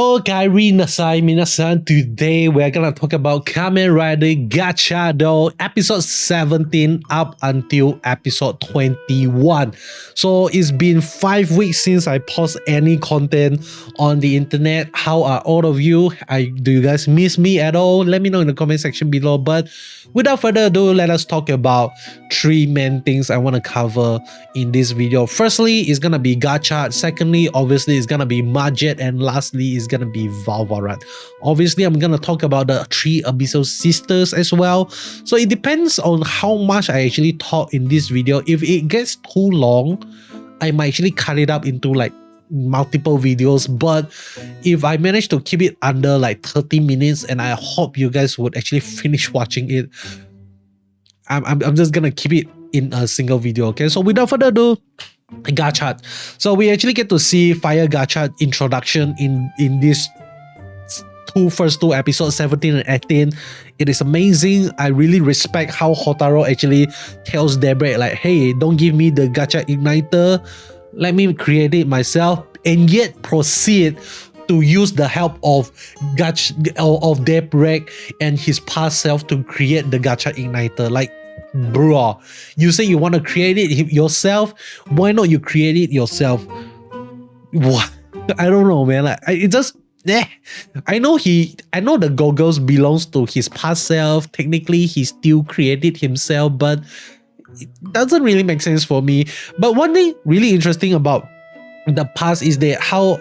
Okaeri nasai minasan. Today we're gonna talk about Kamen Rider Gotchard, episode 17 up until episode 21. So it's been 5 weeks since I post any content on the internet. How are all of you? Do you guys miss me at all? Let me know in the comment section below. But without further ado, let us talk about 3 main things I want to cover in this video. Firstly, it's gonna be Gotchard. Secondly, obviously, it's gonna be Majet. And lastly, it's gonna be Valvarat. Obviously, I'm gonna talk about the 3 Abyssal Sisters as well. So it depends on how much I actually talk in this video. If it gets too long, I might actually cut it up into like multiple videos, but if I manage to keep it under like 30 minutes, and I hope you guys would actually finish watching it, I'm just gonna keep it in a single video. Okay, so without further ado, Gotchard. So we actually get to see Fire Gotchard introduction in these first two episodes, 17 and 18. It is amazing. I really respect how Houtarou actually tells Daybreak like, hey, don't give me the Gotchard igniter, let me create it myself, and yet proceed to use the help of Daybreak and his past self to create the Gotchard igniter. Like, bro, you say you want to create it yourself, why not you create it yourself? What? I don't know, man. Like, it just I know the goggles belongs to his past self. Technically, he still created himself, but it doesn't really make sense for me. But one thing really interesting about the past is that how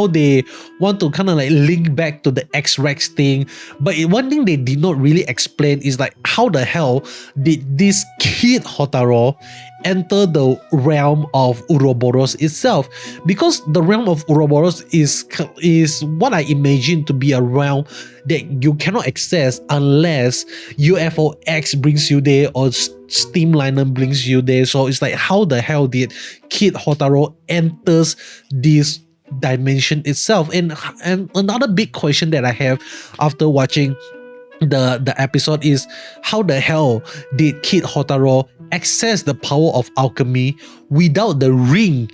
they want to kind of like link back to the X-Rex thing. But one thing they did not really explain is like, how the hell did this kid Houtarou enter the realm of Ouroboros itself? Because the realm of Ouroboros is what I imagine to be a realm that you cannot access unless UFO X brings you there or Steamliner brings you there. So it's like, how the hell did kid Houtarou enters this dimension itself? And another big question that I have after watching the episode is, how the hell did kid Houtarou access the power of alchemy without the ring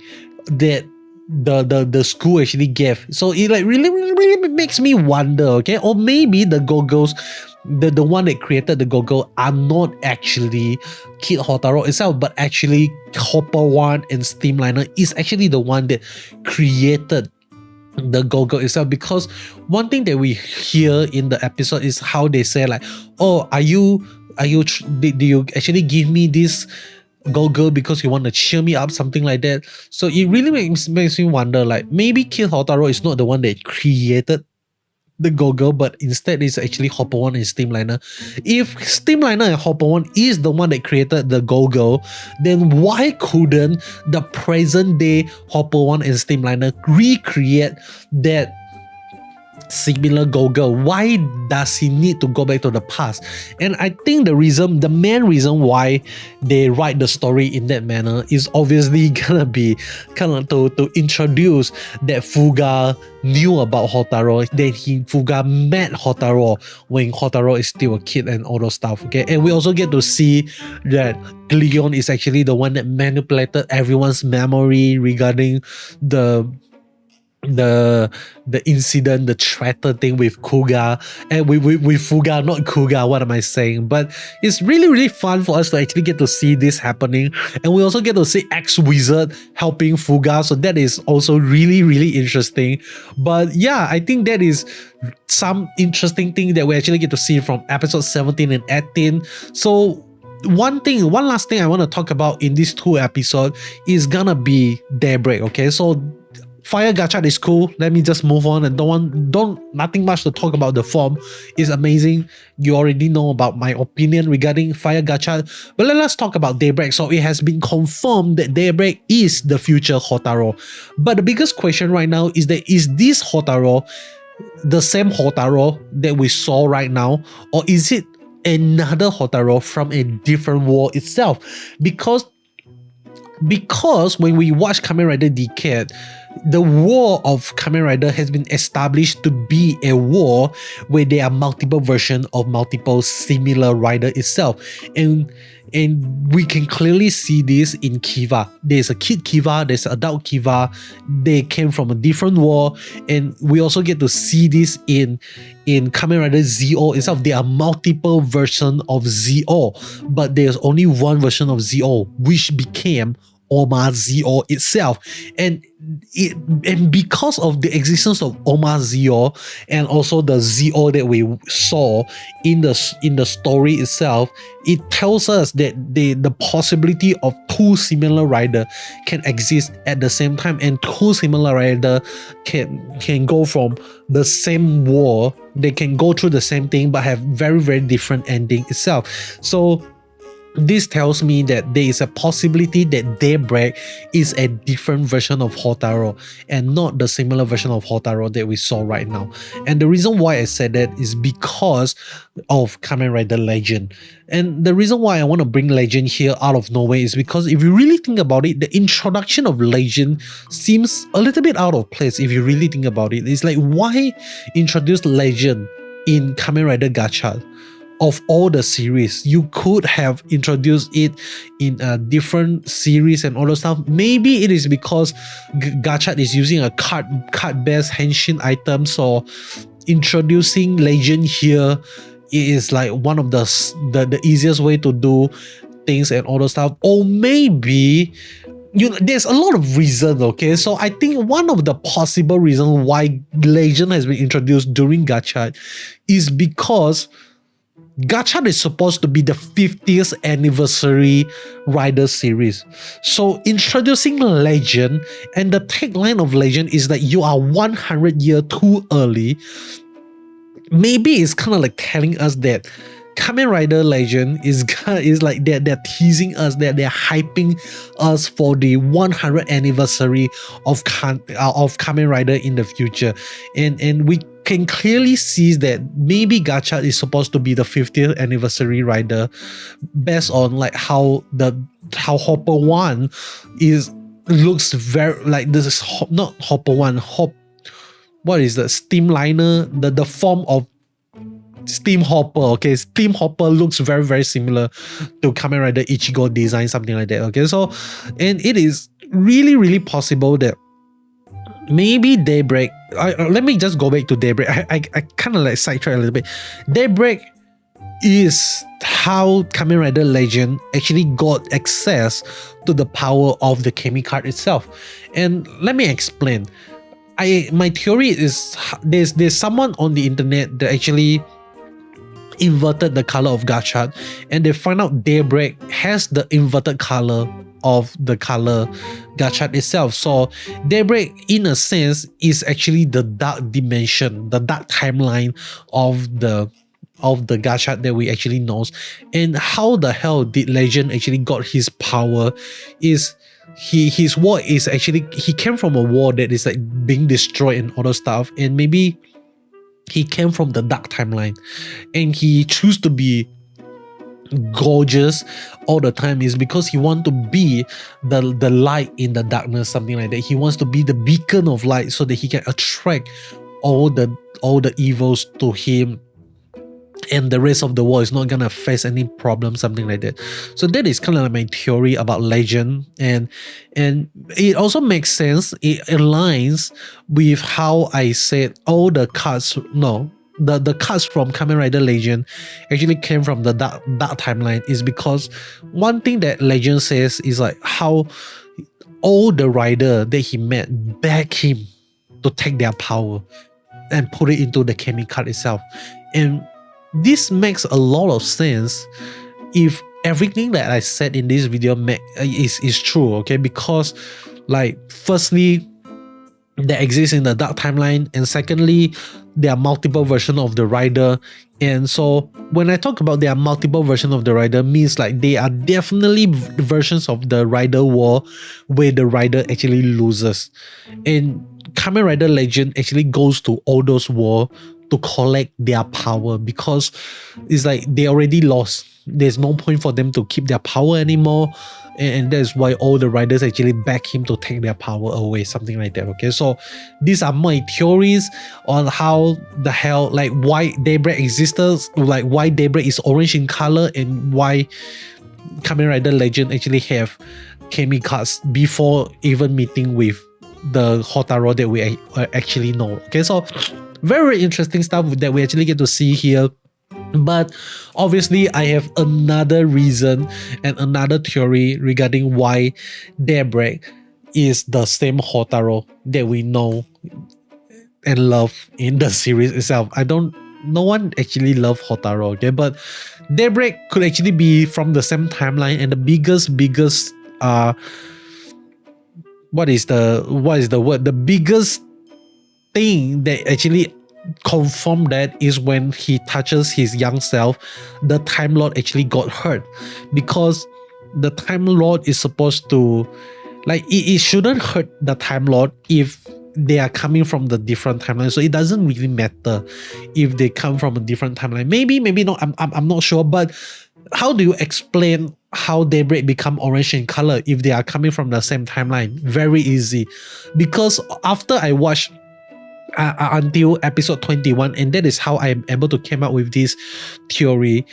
that the school actually gave? So it like really makes me wonder, okay? Or maybe the goggles, the one that created the goggle are not actually kid Houtarou itself, but actually Hopper 1 and Steamliner is actually the one that created the goggle itself. Because one thing that we hear in the episode is how they say like, oh, do you actually give me this goggle because you want to cheer me up, something like that. So it really makes me wonder, like, maybe kid Houtarou is not the one that created the goggle, but instead it's actually Hopper 1 and Steamliner. If Steamliner and Hopper 1 is the one that created the goggle, then why couldn't the present day Hopper 1 and Steamliner recreate that similar goggle? Why does he need to go back to the past? And I think the main reason why they write the story in that manner is obviously gonna be kind of to introduce that Fuga knew about Houtarou, then Fuga met Houtarou when Houtarou is still a kid and all those stuff, okay? And we also get to see that Glion is actually the one that manipulated everyone's memory regarding the incident, the traitor thing with Kuga, and with Fuga, not Kuga, what am I saying? But it's really fun for us to actually get to see this happening. And we also get to see X-Wizard helping Fuga, so that is also really interesting. But yeah, I think that is some interesting thing that we actually get to see from episode 17 and 18. So one last thing I want to talk about in these 2 episodes is gonna be Daybreak, okay? So Fire Gotchard is cool. Let me just move on, and nothing much to talk about. The form is amazing. You already know about my opinion regarding Fire Gotchard. But let's talk about Daybreak. So it has been confirmed that Daybreak is the future Houtarou. But the biggest question right now is that, is this Houtarou the same Houtarou that we saw right now, or is it another Houtarou from a different world itself? Because when we watch Kamen Rider Decade, the war of Kamen Rider has been established to be a war where there are multiple versions of multiple similar rider itself. And we can clearly see this in Kiva. There's a kid Kiva, there's an adult Kiva. They came from a different war. And we also get to see this in Kamen Rider Zo itself. There are multiple versions of Zo, but there's only one version of Zo, which became Oma Zo itself. And because of the existence of Oma Zo and also the Zo that we saw in the story itself, it tells us that the possibility of two similar riders can exist at the same time, and two similar riders can go from the same war. They can go through the same thing but have very, very different ending itself. So this tells me that there is a possibility that Daybreak is a different version of Houtarou and not the similar version of Houtarou that we saw right now. And the reason why I said that is because of Kamen Rider Legend. And the reason why I want to bring Legend here out of nowhere is because if you really think about it, the introduction of Legend seems a little bit out of place if you really think about it. It's like, why introduce Legend in Kamen Rider Gotchard? Of all the series, you could have introduced it in a different series and all that stuff. Maybe it is because Gotchard is using a card-based henshin item, so introducing Legend here is like one of the easiest way to do things and all that stuff. Or maybe there's a lot of reasons, okay? So I think one of the possible reasons why Legend has been introduced during Gotchard is because Gotchard is supposed to be the 50th anniversary rider series. So introducing Legend, and the tagline of Legend is that you are 100 years too early. Maybe it's kind of like telling us that Kamen Rider Legend is like they're teasing us, that they're hyping us for the 100th anniversary of Kamen Rider in the future. And we can clearly see that maybe Gotchard is supposed to be the 50th anniversary rider based on like how Hopper 1 looks very like this is not Hopper 1, what is the Steamliner, the form of Steam Hopper, okay? Steam Hopper looks very, very similar to Kamen Rider Ichigo design, something like that, okay? So, and it is really, really possible that maybe Daybreak, let me just go back to Daybreak. I kind of like sidetrack a little bit. Daybreak is how Kamen Rider Legend actually got access to the power of the Chemy card itself. And let me explain. My theory is there's someone on the internet that actually inverted the color of Gotchard, and they find out Daybreak has the inverted color of the color Gotchard itself. So Daybreak, in a sense, is actually the dark dimension, the dark timeline of the Gotchard that we actually knows. And how the hell did Legend actually got his power is his war is actually, he came from a war that is like being destroyed and other stuff, and maybe he came from the dark timeline and he chose to be gorgeous all the time is because he wants to be the light in the darkness, something like that. He wants to be the beacon of light so that he can attract all the evils to him, and the rest of the world is not gonna face any problem, something like that. So that is kind of like my theory about Legend, and it also makes sense. It aligns with how I said all the cards. No, the cards from Kamen Rider Legend actually came from the dark timeline, is because one thing that Legend says is like how all the rider that he met begged him to take their power and put it into the Chemy card itself. And this makes a lot of sense if everything that I said in this video is true, okay? Because like, firstly, they exist in the dark timeline, and secondly, there are multiple versions of the rider. And so when I talk about there are multiple versions of the rider, means like they are definitely versions of the rider war where the rider actually loses. And Kamen Rider Legend actually goes to all those wars to collect their power, because it's like they already lost. there's no point for them to keep their power anymore, and that's why all the riders actually back him to take their power away, something like that. Okay, so these are my theories on how the hell, like, why Daybreak exists, like why Daybreak is orange in color, and why Kamen Rider Legend actually have Chemy Cards before even meeting with the Houtarou that we actually know. Okay, so very interesting stuff that we actually get to see here. But obviously, I have another reason and another theory regarding why Daybreak is the same Houtarou that we know and love in the series itself. No one actually love Houtarou, okay? But Daybreak could actually be from the same timeline, and the biggest what is the word? The biggest thing that actually confirm that is when he touches his young self, the Time Lord actually got hurt, because the Time Lord is supposed to, like, it shouldn't hurt the Time Lord if they are coming from the different timeline. So it doesn't really matter if they come from a different timeline. Maybe not. I'm not sure. But how do you explain how Daybreak become orange in color if they are coming from the same timeline? Very easy, because after I watched until episode 21, and that is how I am able to come up with this theory,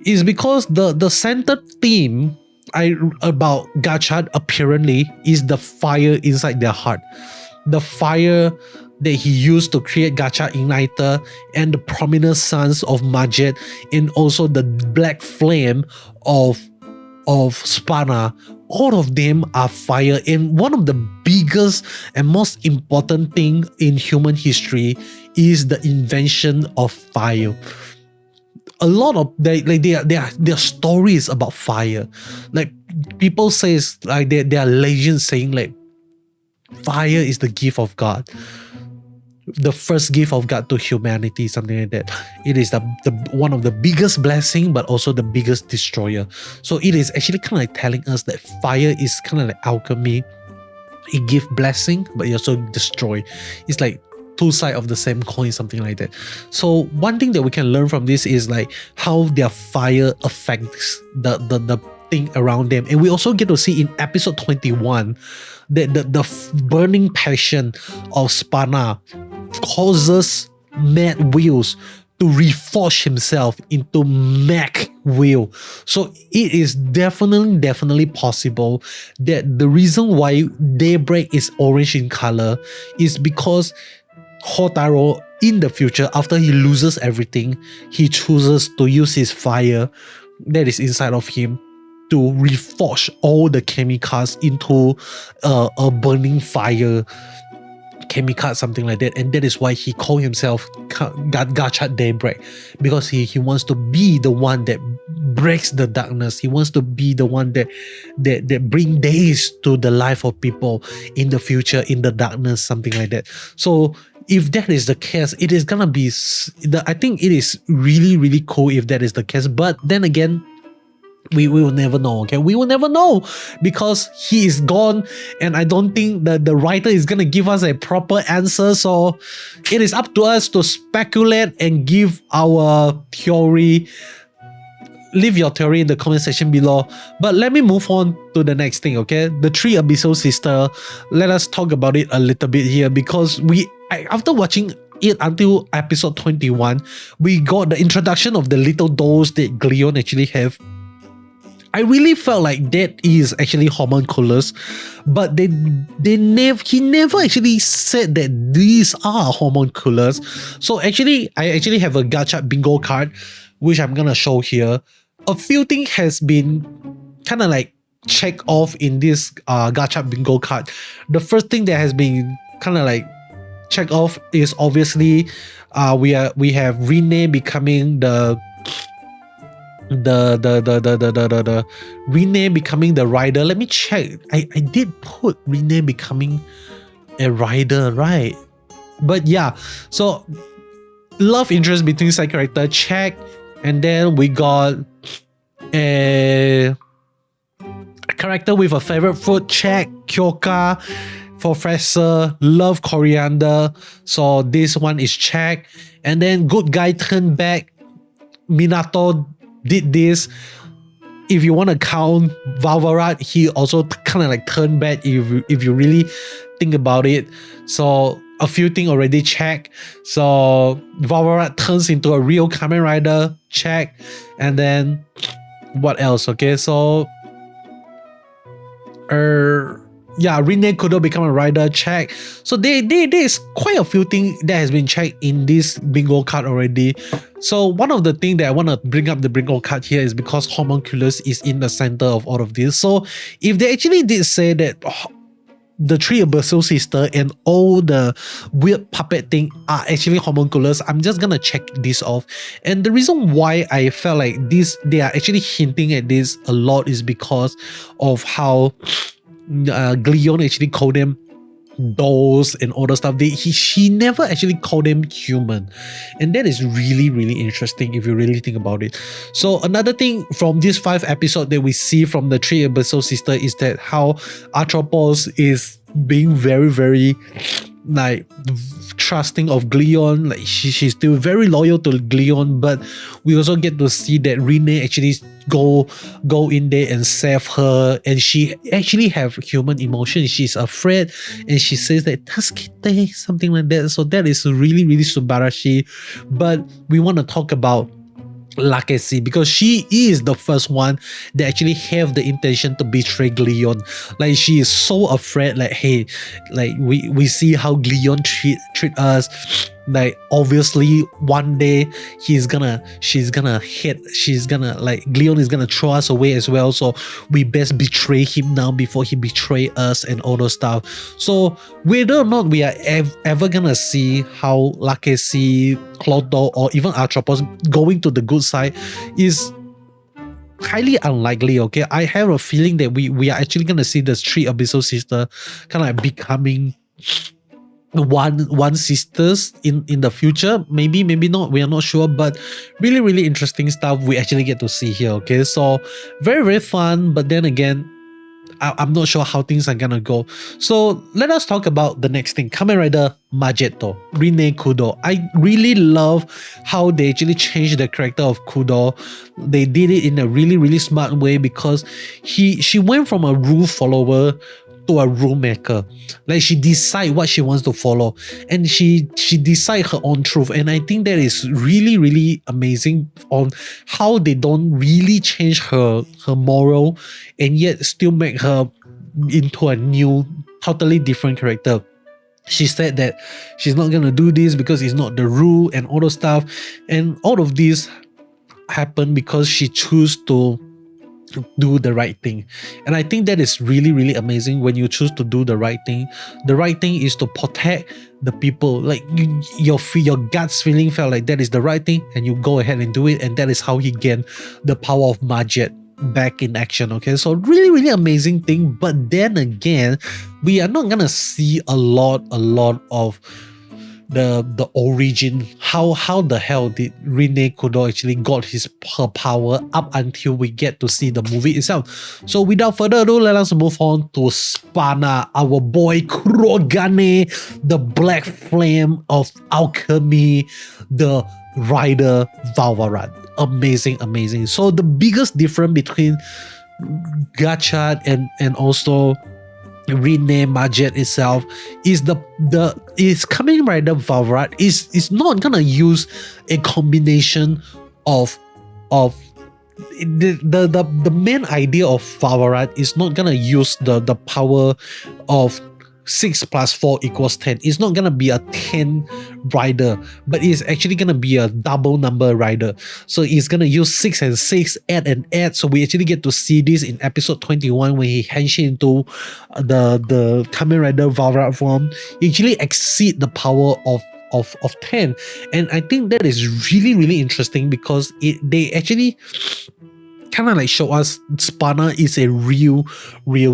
is because the center theme about Gotchard apparently is the fire inside their heart, the fire that he used to create Gotchard Igniter, and the prominent sons of Majet, and also the black flame of Spana. All of them are fire, and one of the biggest and most important thing in human history is the invention of fire. A lot of their stories about fire, like people say, like there are legends saying like fire is the gift of God, the first gift of God to humanity, something like that. It is the one of the biggest blessing, but also the biggest destroyer. So it is actually kind of like telling us that fire is kind of like alchemy. It gives blessing, but it also destroy. It's like two sides of the same coin, something like that. So one thing that we can learn from this is like how their fire affects the thing around them. And we also get to see in episode 21 that the burning passion of Spana causes Mad Wheels to reforge himself into Mech Wheel. So it is definitely possible that the reason why Daybreak is orange in color is because Houtarou in the future, after he loses everything, he chooses to use his fire that is inside of him to reforge all the Chemy Cards into a burning fire Chemy Card, something like that. And that is why he called himself Gotchard Daybreak, because he wants to be the one that breaks the darkness. He wants to be the one that bring days to the life of people in the future, in the darkness, something like that. So if that is the case, it is gonna be I think it is really cool if that is the case. But then again, we will never know, okay? We will never know because he is gone, and I don't think that the writer is gonna give us a proper answer. So it is up to us to speculate and give our theory. Leave your theory in the comment section below. But let me move on to the next thing, okay? The Three Abyssal Sister. Let us talk about it a little bit here, because after watching it until episode 21, we got the introduction of the little dolls that Gleon actually have. I really felt like that is actually homunculus, but he never actually said that these are homunculus. So actually, I actually have a Gotchard bingo card, which I'm gonna show here. A few things has been kind of like checked off in this Gotchard bingo card. The first thing that has been kind of like checked off is obviously we have Rene becoming the Rene becoming the rider. Let me check. I did put Rene becoming a rider, right? But yeah, so love interest between side character, check. And then we got a character with a favorite food, check. Kyoka, Professor, love coriander. So this one is check. And then good guy turned back, Minato did this. If you want to count Valvarat, he also kind of like turned bad if you really think about it. So a few things already check. So Valvarat turns into a real Kamen Rider, check. And then what else? Okay, so yeah, Rinne Kudo become a rider, check. So there's quite a few things that has been checked in this bingo card already. So one of the things that I want to bring up the bingo card here is because Homunculus is in the center of all of this. So if they actually did say that the three Abyssal sister and all the weird puppet thing are actually Homunculus, I'm just gonna check this off. And the reason why I felt like they are actually hinting at this a lot is because of how Glion actually called them dolls and all the stuff. She never actually called them human, and that is really, really interesting if you really think about it. So another thing from this 5 episode that we see from the three Abyssal sister is that how Atropos is being very, very like trusting of Glion. Like she's still very loyal to Glion, but we also get to see that Rinne actually go in there and save her, and she actually have human emotion. She's afraid and she says that Tasukite, something like that. So that is really, really subarashi. But we want to talk about Lakesi because she is the first one that actually have the intention to betray Glion. Like she is so afraid, like, hey, like we see how Glion treat us. Like obviously one day she's gonna like Glion is gonna throw us away as well. So we best betray him now before he betray us and all those stuff. So whether or not we are ever gonna see how Lakesi, Cloto, or even Atropos going to the good side is highly unlikely. Okay, I have a feeling that we are actually gonna see the three Abyssal sister kind of like becoming one sisters in the future. Maybe not, we are not sure, but really, really interesting stuff we actually get to see here. Okay, so very, very fun, but then again, I'm not sure how things are gonna go. So let us talk about the next thing. Kamen Rider Magetto, Rinne Kudo. I really love how they actually changed the character of Kudo. They did it in a really, really smart way because she went from a rule follower to a rule maker. Like she decide what she wants to follow, and she decide her own truth. And I think that is really, really amazing on how they don't really change her moral and yet still make her into a new, totally different character. She said that she's not gonna do this because it's not the rule and all those stuff, and all of this happened because she chose to do the right thing. And I think that is really, really amazing when you choose to do the right thing. The right thing is to protect the people. Like your gut's feeling felt like that is the right thing, and you go ahead and do it, and that is how he gained the power of Maget back in action. Okay, so really, really amazing thing. But then again, we are not gonna see a lot of the origin, how the hell did Rinne Kudo actually got her power up until we get to see the movie itself. So without further ado, let us move on to Spana, our boy Kurogane, the black flame of alchemy, the rider Valvarat. Amazing. So the biggest difference between Gotchard and also Rinne Maget itself is is Kamen Rider Valvarat is not gonna use a combination of the main idea of Valvarat is not gonna use the power of 6 plus 4 equals 10. It's not gonna be a 10 rider, but it's actually gonna be a double number rider. So it's gonna use 6 and 6, add. So we actually get to see this in episode 21 when he henshin into the Kamen Rider Valvarat form. He actually exceed the power of 10. And I think that is really, really interesting because they actually kind of like show us Spana is a real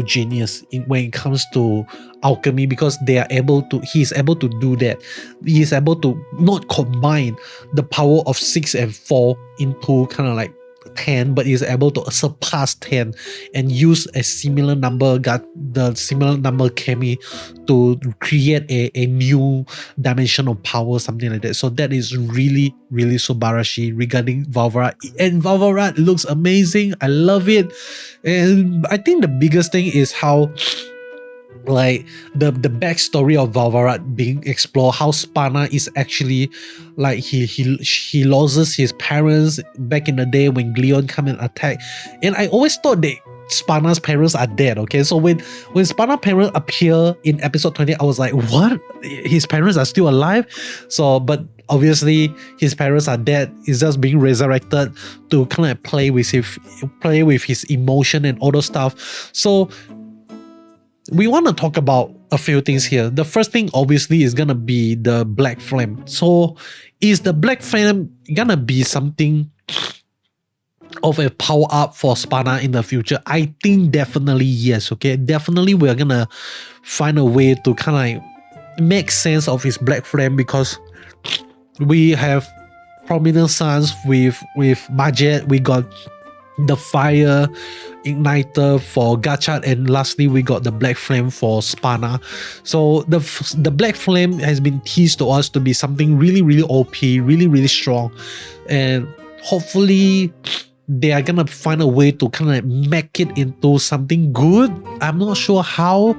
genius when it comes to alchemy, because he's able to do that. He is able to not combine the power of 6 and 4 into kind of like 10, but is able to surpass 10 and use a similar number, Chemy, to create a new dimension of power, something like that. So that is really, really subarashi regarding Valvarat. And Valvarat looks amazing. I love it. And I think the biggest thing is how, like, the backstory of Valvarat being explored, how Spana is actually like he loses his parents back in the day when Glion come and attack. And I always thought that Spana's parents are dead. Okay, so when Spana's parents appear in episode 20, I was like, what? His parents are still alive? So, but obviously his parents are dead. He's just being resurrected to kind of play with his emotion and all those stuff. So we want to talk about a few things here. The first thing obviously is gonna be the Black Flame. So is the Black Flame gonna be something of a power up for Spana in the future? I think definitely yes. Okay, definitely we're gonna find a way to kind of make sense of his Black Flame, because we have prominent sons with Majet. We got the fire igniter for Gotchard, and lastly we got the Black Flame for Spana. So the Black Flame has been teased to us to be something really, really OP, really, really strong, and hopefully they are gonna find a way to kind of make it into something good. I'm not sure how,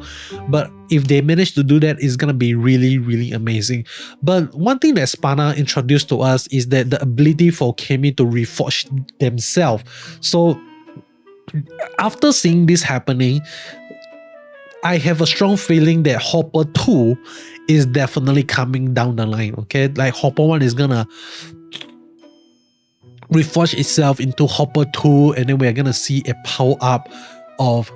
but if they manage to do that, it's gonna be really, really amazing. But one thing that Spana introduced to us is that the ability for Chemy to reforge themselves. So after seeing this happening, I have a strong feeling that Hopper 2 is definitely coming down the line. Okay, like Hopper 1 is gonna reforge itself into Hopper 2, and then we're gonna see a power up of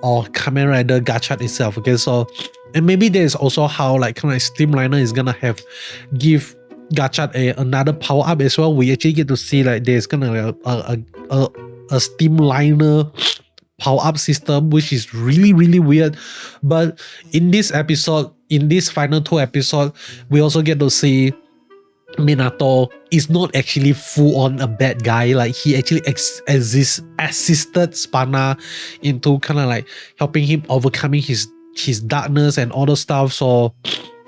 Kamen Rider Gotchard itself. Okay, so, and maybe there's also how like kind of Streamliner is gonna give Gotchard another power up as well. We actually get to see like there's gonna a Streamliner power up system, which is really, really weird. But in this episode, in this final 2 episodes, we also get to see Minato is not actually full on a bad guy. Like he actually assisted Spana into kind of like helping him overcoming his darkness and all those stuff. So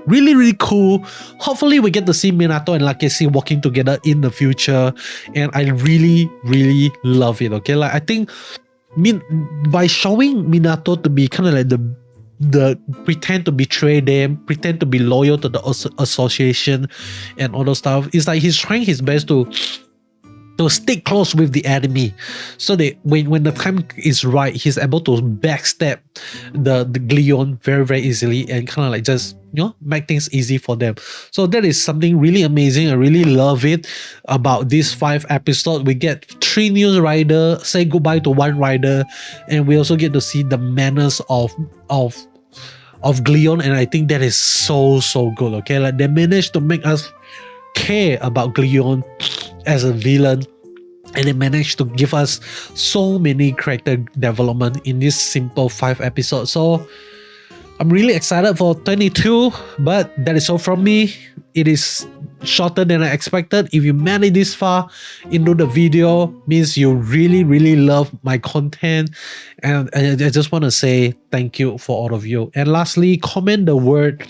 really, really cool. Hopefully we get to see Minato and Lakeshi working together in the future, and I really, really love it. Okay, like I think by showing Minato to be kind of like the pretend to betray them, pretend to be loyal to the association and all those stuff, it's like he's trying his best to stick close with the enemy, so that when the time is right, he's able to backstab the Glion very, very easily and kind of like just, you know, make things easy for them. So that is something really amazing. I really love it about this 5 episodes. We get 3 new riders, say goodbye to 1 rider, and we also get to see the manners of Glion, and I think that is so good. Okay, like they managed to make us care about Glion as a villain, and they managed to give us so many character development in this simple 5 episodes. So I'm really excited for 22, but that is all from me. It is shorter than I expected. If you made it this far into the video, means you really, really love my content, and I just want to say thank you for all of you. And lastly, comment the word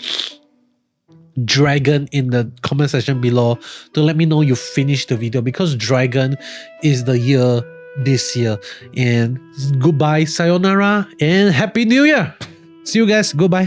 dragon in the comment section below to let me know you finished the video, because dragon is the year this year. And goodbye, sayonara, and happy new year. See you guys. Goodbye.